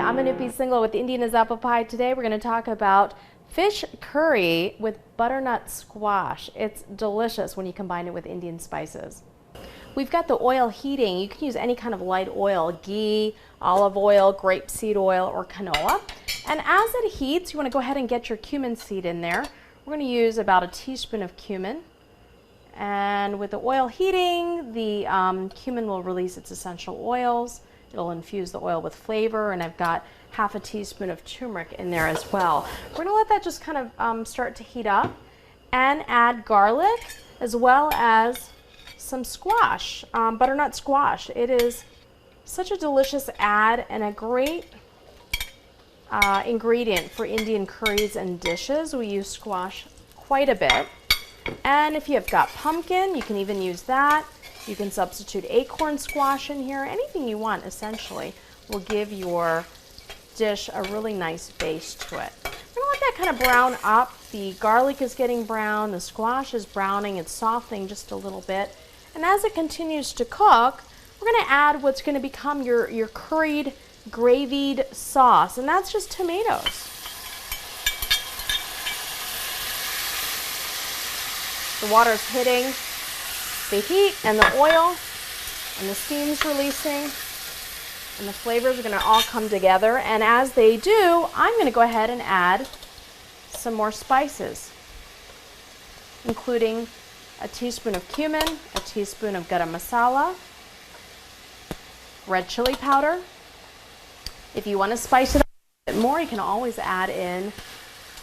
I'm Anupi Singla with Indian as Apple Pie. Today we're going to talk about fish curry with butternut squash. It's delicious when you combine it with Indian spices. We've got the oil heating. You can use any kind of light oil, ghee, olive oil, grapeseed oil, or canola. And as it heats, you want to go ahead and get your cumin seed in there. We're going to use about a teaspoon of cumin. And with the oil heating, the cumin will release its essential oils. It'll infuse the oil with flavor, and I've got half a teaspoon of turmeric in there as well. We're going to let that just kind of start to heat up and add garlic as well as some squash, butternut squash. It is such a delicious add and a great ingredient for Indian curries and dishes. We use squash quite a bit. And if you've got pumpkin, you can even use that. You can substitute acorn squash in here. Anything you want, essentially, will give your dish a really nice base to it. We're going to let that kind of brown up. The garlic is getting brown. The squash is browning. It's softening just a little bit. And as it continues to cook, we're going to add what's going to become your curried, gravied sauce. And that's just tomatoes. The water's hitting the heat and the oil, and the steam's releasing, and the flavors are going to all come together. And as they do, I'm going to go ahead and add some more spices, including a teaspoon of cumin, a teaspoon of garam masala, red chili powder. If you want to spice it up a bit more, you can always add in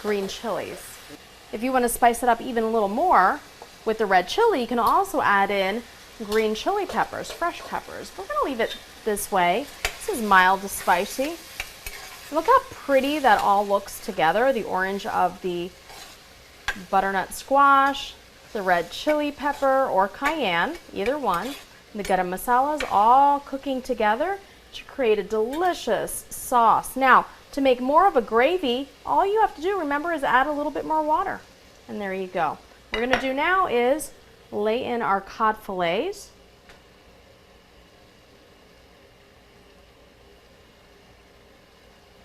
green chilies. If you want to spice it up even a little more with the red chili, you can also add in green chili peppers, fresh peppers. We're going to leave it this way. This is mild to spicy. Look how pretty that all looks together. The orange of the butternut squash, the red chili pepper or cayenne, either one. The garam masala is all cooking together to create a delicious sauce. Now, to make more of a gravy, all you have to do, remember, is add a little bit more water. And there you go. What we're going to do now is lay in our cod fillets.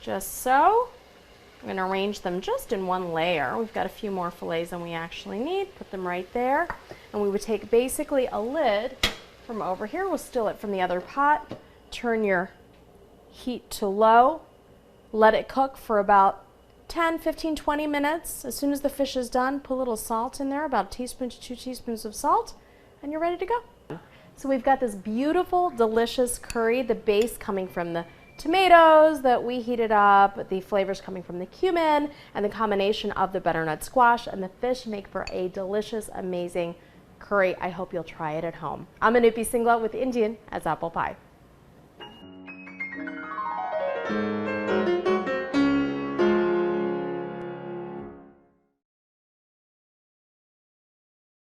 Just so. I'm going to arrange them just in one layer. We've got a few more fillets than we actually need. Put them right there. And we would take basically a lid from over here. We'll still it from the other pot. Turn your heat to low. Let it cook for about 10, 15, 20 minutes. As soon as the fish is done, put a little salt in there, about a teaspoon to 2 teaspoons of salt, and you're ready to go. So we've got this beautiful, delicious curry, the base coming from the tomatoes that we heated up, the flavors coming from the cumin, and the combination of the butternut squash and the fish make for a delicious, amazing curry. I hope you'll try it at home. I'm Anupi Singla with Indian as Apple Pie.